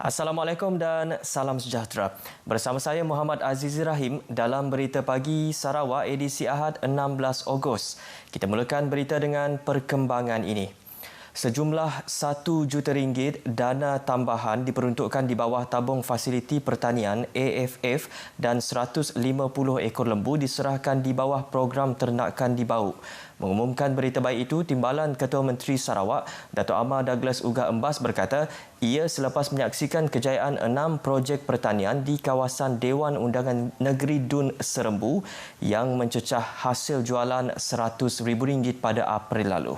Assalamualaikum dan salam sejahtera. Bersama saya Muhammad Azizi Rahim dalam Berita Pagi Sarawak edisi Ahad 16 Ogos. Kita mulakan berita dengan perkembangan ini. Sejumlah RM1 juta dana tambahan diperuntukkan di bawah tabung fasiliti pertanian AFF dan 150 ekor lembu diserahkan di bawah program ternakan di Bau. Mengumumkan berita baik itu, Timbalan Ketua Menteri Sarawak, Dato' Amar Douglas Uga Embas berkata, ia selepas menyaksikan kejayaan 6 projek pertanian di kawasan Dewan Undangan Negeri Dun Serembu yang mencecah hasil jualan RM100,000 pada April lalu.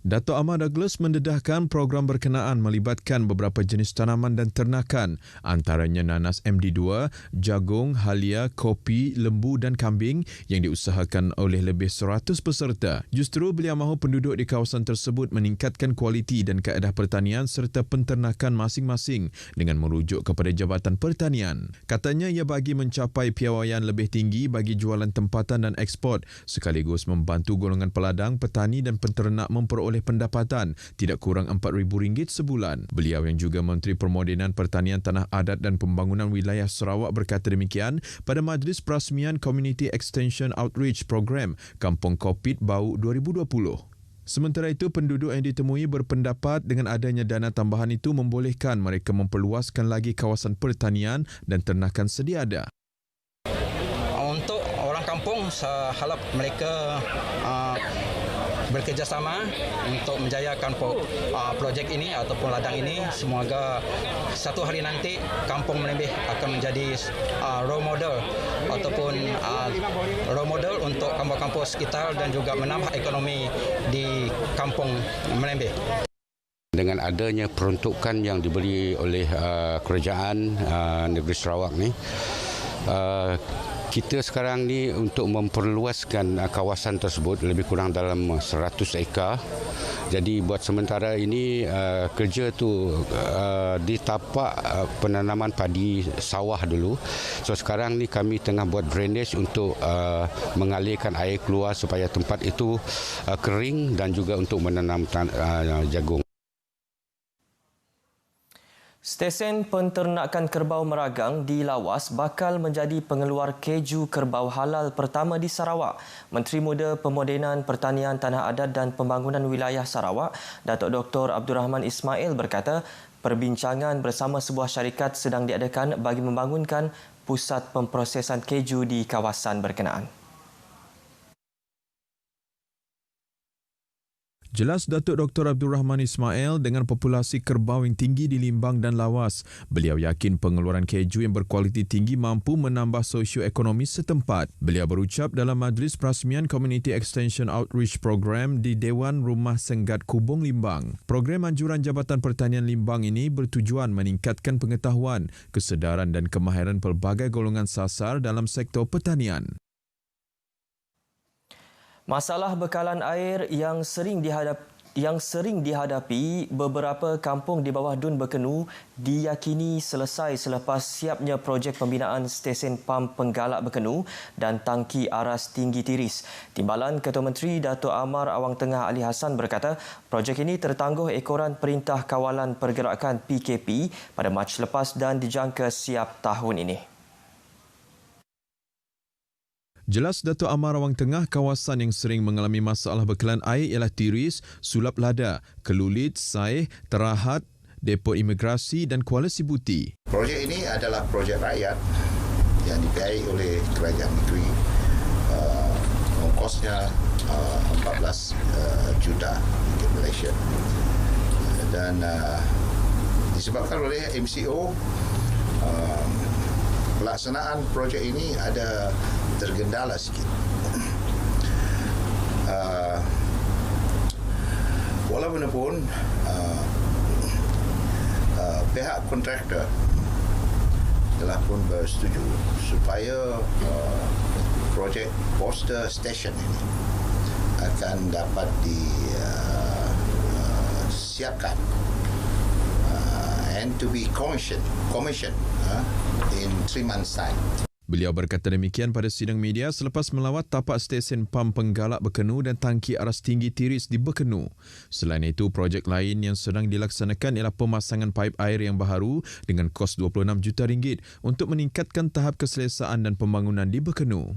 Dato' Amar Douglas mendedahkan program berkenaan melibatkan beberapa jenis tanaman dan ternakan, antaranya nanas MD2, jagung, halia, kopi, lembu dan kambing yang diusahakan oleh lebih 100 peserta. Justru beliau mahu penduduk di kawasan tersebut meningkatkan kualiti dan kaedah pertanian serta penternakan masing-masing dengan merujuk kepada Jabatan Pertanian. Katanya ia bagi mencapai piawaian lebih tinggi bagi jualan tempatan dan ekspor sekaligus membantu golongan peladang, petani dan penternak memperoleh pendapatan tidak kurang RM4,000 sebulan. Beliau yang juga Menteri Permodenan Pertanian Tanah Adat dan Pembangunan Wilayah Sarawak berkata demikian pada Majlis Perasmian Community Extension Outreach Program Kampung Kopit Bau 2020. Sementara itu, penduduk yang ditemui berpendapat dengan adanya dana tambahan itu membolehkan mereka memperluaskan lagi kawasan pertanian dan ternakan sedia ada. Untuk orang kampung, saya harap mereka bekerjasama untuk menjayakan projek ini ataupun ladang ini. Semoga satu hari nanti Kampung Melembeh akan menjadi role model ataupun role model untuk kampung-kampung sekitar dan juga menambah ekonomi di Kampung Melembeh. Dengan adanya peruntukan yang diberi oleh kerajaan negeri Sarawak ni, kita sekarang ni untuk memperluaskan kawasan tersebut lebih kurang dalam 100 ekar. Jadi buat sementara ini kerja tu ditapak penanaman padi sawah dulu. So sekarang ni kami tengah buat drainage untuk mengalirkan air keluar supaya tempat itu kering dan juga untuk menanam jagung. Stesen penternakan kerbau meragang di Lawas bakal menjadi pengeluar keju kerbau halal pertama di Sarawak. Menteri Muda Pemodenan Pertanian Tanah Adat dan Pembangunan Wilayah Sarawak, Datuk Dr. Abdul Rahman Ismail berkata, perbincangan bersama sebuah syarikat sedang diadakan bagi membangunkan pusat pemprosesan keju di kawasan berkenaan. Jelas Datuk Dr. Abdul Rahman Ismail dengan populasi kerbau yang tinggi di Limbang dan Lawas. Beliau yakin pengeluaran keju yang berkualiti tinggi mampu menambah sosioekonomi setempat. Beliau berucap dalam Majlis Perasmian Community Extension Outreach Program di Dewan Rumah Senggat Kubung Limbang. Program anjuran Jabatan Pertanian Limbang ini bertujuan meningkatkan pengetahuan, kesedaran dan kemahiran pelbagai golongan sasar dalam sektor pertanian. Masalah bekalan air yang sering dihadapi beberapa kampung di bawah Dun Berkenu diyakini selesai selepas siapnya projek pembinaan stesen pam penggalak Berkenu dan tangki aras tinggi tiris. Timbalan Ketua Menteri Dato' Amar Awang Tengah Ali Hassan berkata, projek ini tertangguh ekoran Perintah Kawalan Pergerakan PKP pada Mac lepas dan dijangka siap tahun ini. Jelas Dato' Amar Awang Tengah, kawasan yang sering mengalami masalah bekalan air ialah Tiris, Sulap Lada, Kelulit, Saih, Terahat, Depo Imigrasi dan Kuala Sibuti. Projek ini adalah projek rakyat yang dibiayai oleh kerajaan negeri. Ongkosnya 14 juta ringgit Malaysia. Dan disebabkan oleh MCO, pelaksanaan projek ini ada tergendala sikit. Walaupun pihak kontraktor telah pun bersetuju supaya projek Poster Station ini akan dapat disiapkan and to be commissioned in 3 months' time. Beliau berkata demikian pada sidang media selepas melawat tapak stesen pam penggalak Bekenu dan tangki aras tinggi Tiris di Bekenu. Selain itu, projek lain yang sedang dilaksanakan ialah pemasangan paip air yang baharu dengan kos RM26 juta untuk meningkatkan tahap keselesaan dan pembangunan di Bekenu.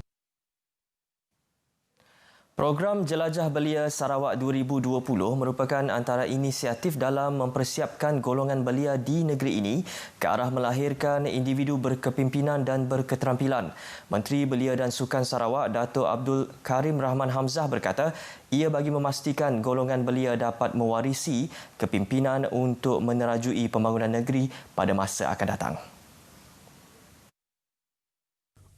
Program Jelajah Belia Sarawak 2020 merupakan antara inisiatif dalam mempersiapkan golongan belia di negeri ini ke arah melahirkan individu berkepimpinan dan berketerampilan. Menteri Belia dan Sukan Sarawak, Dato' Abdul Karim Rahman Hamzah berkata, ia bagi memastikan golongan belia dapat mewarisi kepimpinan untuk menerajui pembangunan negeri pada masa akan datang.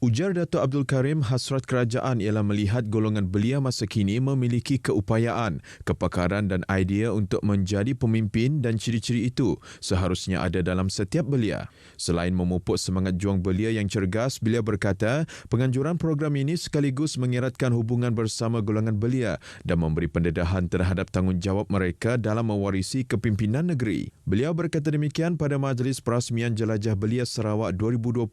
Ujar Dato' Abdul Karim, hasrat kerajaan ialah melihat golongan belia masa kini memiliki keupayaan, kepakaran dan idea untuk menjadi pemimpin dan ciri-ciri itu seharusnya ada dalam setiap belia. Selain memupuk semangat juang belia yang cergas, beliau berkata penganjuran program ini sekaligus mengeratkan hubungan bersama golongan belia dan memberi pendedahan terhadap tanggungjawab mereka dalam mewarisi kepimpinan negeri. Beliau berkata demikian pada Majlis Perasmian Jelajah Belia Sarawak 2020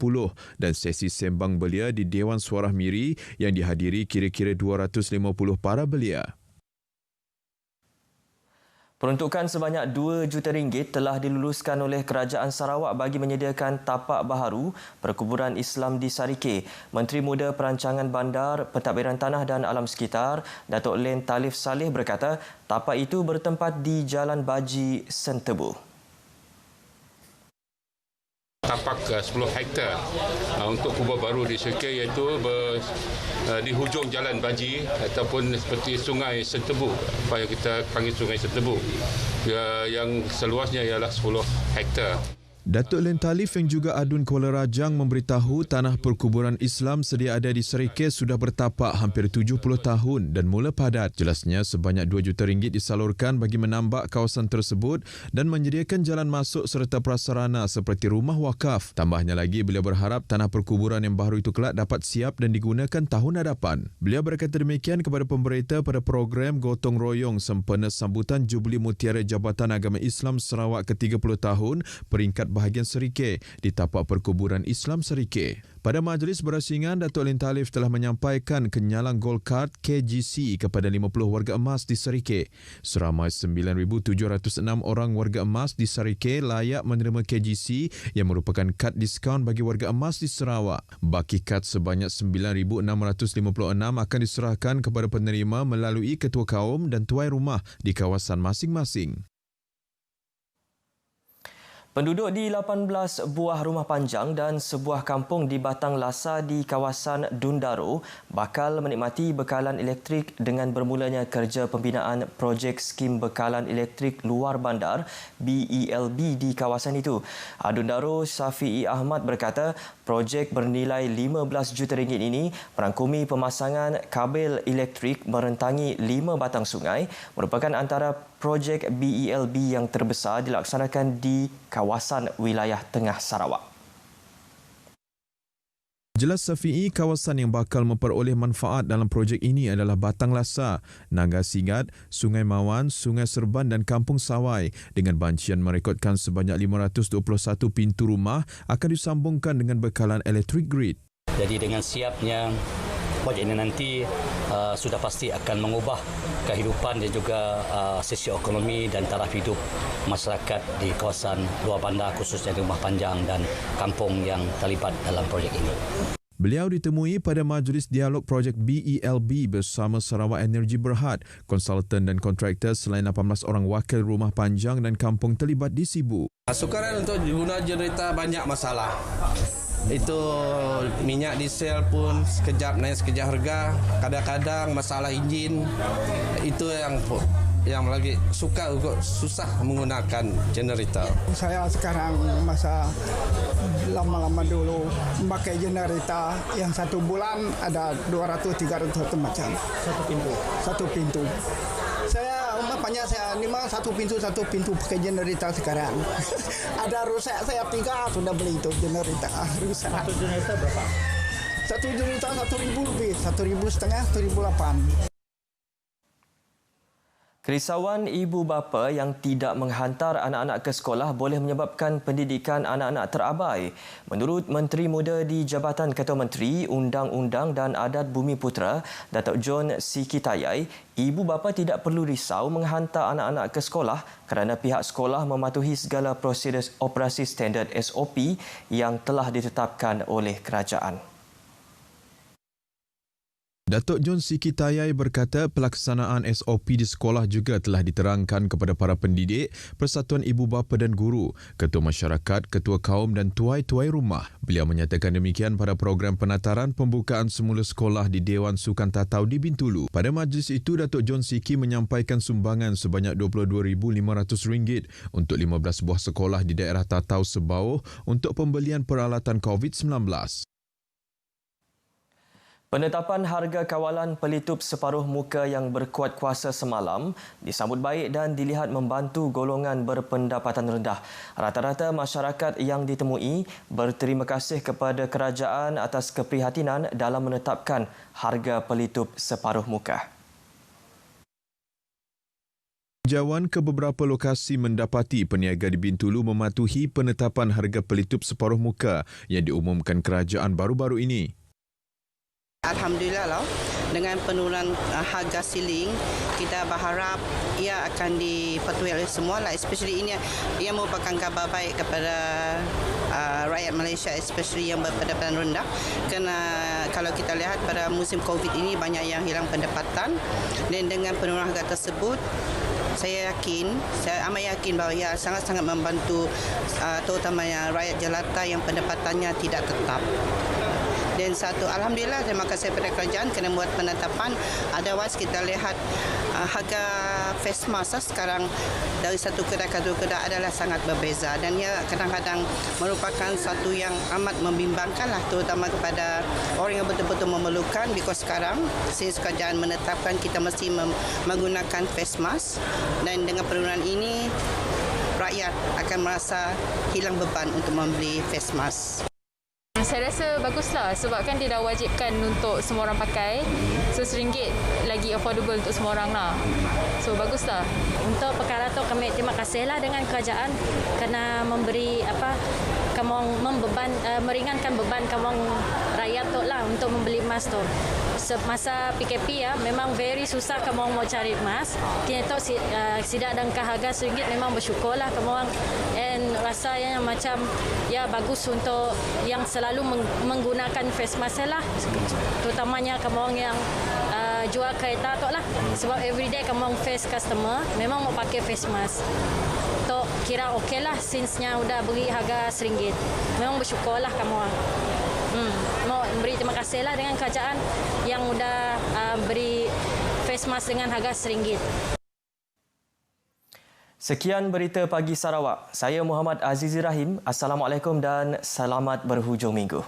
dan sesi sembang belia di Dewan Suarah Miri yang dihadiri kira-kira 250 para belia. Peruntukan sebanyak RM2 juta telah diluluskan oleh Kerajaan Sarawak bagi menyediakan tapak baharu perkuburan Islam di Sarike. Menteri Muda Perancangan Bandar, Pentadbiran Tanah dan Alam Sekitar, Datuk Len Talif Saleh berkata, tapak itu bertempat di Jalan Baji, Sentebu. Tapak 10 hektar untuk kubur baru di Sarike, iaitu di hujung Jalan Baji ataupun seperti Sungai Sentebu, apa yang kita panggil Sungai Sentebu, yang seluasnya ialah 10 hektar. Datuk Len Talif yang juga Adun Kuala Rajang memberitahu tanah perkuburan Islam sedia ada di Sarike sudah bertapak hampir 70 tahun dan mula padat. Jelasnya sebanyak RM2 juta disalurkan bagi menambah kawasan tersebut dan menyediakan jalan masuk serta prasarana seperti rumah wakaf. Tambahnya lagi, beliau berharap tanah perkuburan yang baru itu kelak dapat siap dan digunakan tahun hadapan. Beliau berkata demikian kepada pemberita pada program gotong royong sempena sambutan Jubli Mutiara Jabatan Agama Islam Sarawak ke-30 tahun peringkat bahagian Sarike di tapak perkuburan Islam Sarike. Pada majlis berasingan, Datuk Len Talif telah menyampaikan kenyalang gold card KGC kepada 50 warga emas di Sarike. Seramai 9,706 orang warga emas di Sarike layak menerima KGC yang merupakan kad diskaun bagi warga emas di Sarawak. Baki kad sebanyak 9,656 akan diserahkan kepada penerima melalui ketua kaum dan tuai rumah di kawasan masing-masing. Penduduk di 18 buah rumah panjang dan sebuah kampung di Batang Lasa di kawasan Dundaro bakal menikmati bekalan elektrik dengan bermulanya kerja pembinaan projek skim bekalan elektrik luar bandar BELB di kawasan itu. Dundaro Syafi'i Ahmad berkata projek bernilai RM15 juta ini merangkumi pemasangan kabel elektrik merentangi 5 batang sungai, merupakan antara projek BELB yang terbesar dilaksanakan di kawasan wilayah tengah Sarawak. Jelas Syafi'i, kawasan yang bakal memperoleh manfaat dalam projek ini adalah Batang Lasa, Naga Singat, Sungai Mawan, Sungai Serban dan Kampung Sawai dengan bancian merekodkan sebanyak 521 pintu rumah akan disambungkan dengan bekalan elektrik grid. Jadi dengan siapnya projek ini nanti sudah pasti akan mengubah kehidupan dan juga sosioekonomi dan taraf hidup masyarakat di kawasan luar bandar, khususnya di rumah panjang dan kampung yang terlibat dalam projek ini. Beliau ditemui pada majlis dialog projek BELB bersama Sarawak Energy Berhad, konsultan dan kontraktor selain 18 orang wakil rumah panjang dan kampung terlibat di Sibu. Sukaran untuk guna generator banyak masalah. Itu minyak diesel pun sekejap naik sekejap harga, kadang-kadang masalah enjin. Itu yang lagi susah menggunakan generator. Saya sekarang masa lama-lama dulu memakai generator yang 1 bulan ada 200-300 macam. Satu pintu. Saya umpamanya saya memang satu pintu pakai generator sekarang. Ada rusak saya 3 sudah beli itu generator rusak. Satu generator berapa? Satu generator 1,000 lebih, 1,500, 1,800. Kerisauan ibu bapa yang tidak menghantar anak-anak ke sekolah boleh menyebabkan pendidikan anak-anak terabai. Menurut Menteri Muda di Jabatan Ketua Menteri, Undang-Undang dan Adat Bumi Putera, Datuk John Sikitayai, ibu bapa tidak perlu risau menghantar anak-anak ke sekolah kerana pihak sekolah mematuhi segala prosedur operasi standard SOP yang telah ditetapkan oleh kerajaan. Datuk John Sikitayai berkata pelaksanaan SOP di sekolah juga telah diterangkan kepada para pendidik, Persatuan Ibu Bapa dan Guru, Ketua Masyarakat, Ketua Kaum dan tuai-tuai rumah. Beliau menyatakan demikian pada program penataran pembukaan semula sekolah di Dewan Sukan Tatau di Bintulu. Pada majlis itu, Datuk John Siki menyampaikan sumbangan sebanyak RM22,500 untuk 15 buah sekolah di daerah Tatau Sebauh untuk pembelian peralatan COVID-19. Penetapan harga kawalan pelitup separuh muka yang berkuat kuasa semalam disambut baik dan dilihat membantu golongan berpendapatan rendah. Rata-rata masyarakat yang ditemui berterima kasih kepada kerajaan atas keprihatinan dalam menetapkan harga pelitup separuh muka. Tinjauan ke beberapa lokasi mendapati peniaga di Bintulu mematuhi penetapan harga pelitup separuh muka yang diumumkan kerajaan baru-baru ini. Alhamdulillah lah, dengan penurunan harga siling, kita berharap ia akan dipatuhi oleh semua lah. Especially ini ia merupakan kabar baik kepada rakyat Malaysia, especially yang berpendapatan rendah. Kerana kalau kita lihat pada musim COVID ini banyak yang hilang pendapatan, dan dengan penurunan harga tersebut, saya amat yakin bahawa ia sangat-sangat membantu terutamanya rakyat jelata yang pendapatannya tidak tetap. Dan satu, Alhamdulillah, terima kasih kepada kerajaan kerana buat penetapan. Otherwise kita lihat harga face mask sekarang dari satu kedai ke satu kedai adalah sangat berbeza, dan ia kadang-kadang merupakan satu yang amat membimbangkanlah, terutama kepada orang yang betul-betul memerlukan, because sekarang since kerajaan menetapkan kita mesti menggunakan face mask, dan dengan penurunan ini rakyat akan merasa hilang beban untuk membeli face mask. Saya rasa baguslah sebab kan dia dah wajibkan untuk semua orang pakai. So RM1 lagi affordable untuk semua orang lah. So baguslah. Untuk perkara tu kami terima kasihlah dengan kerajaan kerana memberi meringankan beban kamong rakyat tu lah untuk membeli emas tu. Semasa PKP memang very susah kamong mau cari emas. Kini tu sidak dengan harga RM1 memang bersyukurlah kamong, and rasanya macam bagus untuk yang selalu menggunakan face mask lah, terutamanya kamong yang jual kereta tu lah, sebab everyday kamong face customer memang mau pakai face mask. Tok kira okey lah since-nya udah beri harga RM1. Memang bersyukurlah kamong. Mau beri terima kasihlah dengan kerajaan yang udah beri face mask dengan harga RM1. Sekian berita pagi Sarawak. Saya Muhammad Azizi Rahim. Assalamualaikum dan selamat berhujung minggu.